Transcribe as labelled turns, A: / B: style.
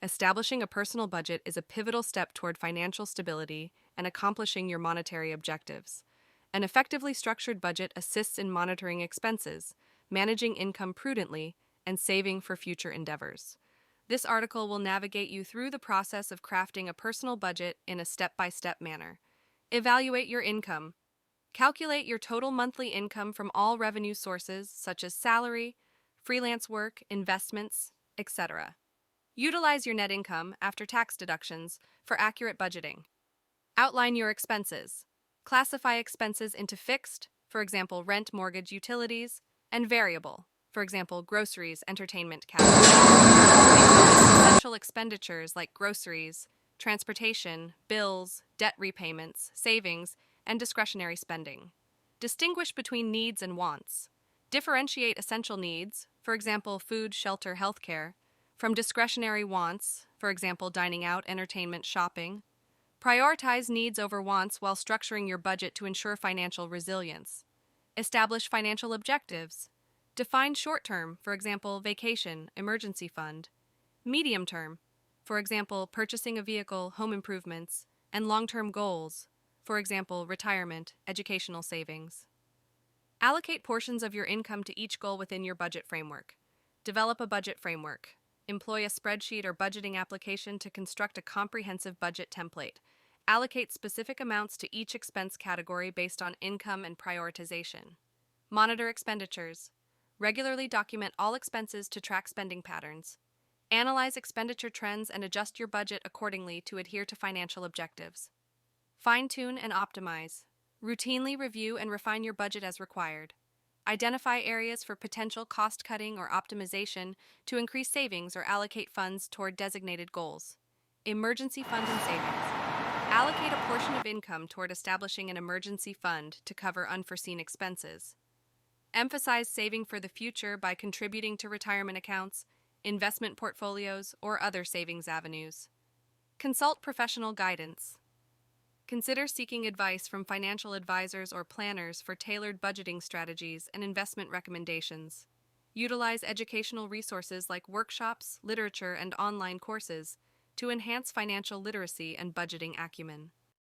A: Establishing a personal budget is a pivotal step toward financial stability and accomplishing your monetary objectives. An effectively structured budget assists in monitoring expenses, managing income prudently, and saving for future endeavors. This article will navigate you through the process of crafting a personal budget in a step by step manner. Evaluate your income. Calculate your total monthly income from all revenue sources, such as salary, freelance work, investments, etc. Utilize your net income after tax deductions for accurate budgeting. Outline your expenses. Classify expenses into fixed, for example, rent, mortgage, utilities, and variable, for example, groceries, entertainment categories. Include essential expenditures like groceries, transportation, bills, debt repayments, savings, and discretionary spending. Distinguish between needs and wants. Differentiate essential needs, for example, food, shelter, healthcare, from discretionary wants, for example, dining out, entertainment, shopping. Prioritize needs over wants while structuring your budget to ensure financial resilience. Establish financial objectives. Define short term, for example, vacation, emergency fund. Medium term, for example, purchasing a vehicle, home improvements, and long term goals, for example, retirement, educational savings. Allocate portions of your income to each goal within your budget framework. Develop a budget framework. Employ a spreadsheet or budgeting application to construct a comprehensive budget template. Allocate specific amounts to each expense category based on income and prioritization. Monitor expenditures. Regularly document all expenses to track spending patterns. Analyze expenditure trends and adjust your budget accordingly to adhere to financial objectives. Fine-tune and optimize. Routinely review and refine your budget as required. Identify areas for potential cost-cutting or optimization to increase savings or allocate funds toward designated goals. Emergency fund and savings. Allocate a portion of income toward establishing an emergency fund to cover unforeseen expenses. Emphasize saving for the future by contributing to retirement accounts, investment portfolios, or other savings avenues. Consult professional guidance. Consider seeking advice from financial advisors or planners for tailored budgeting strategies and investment recommendations. Utilize educational resources like workshops, literature, and online courses to enhance financial literacy and budgeting acumen.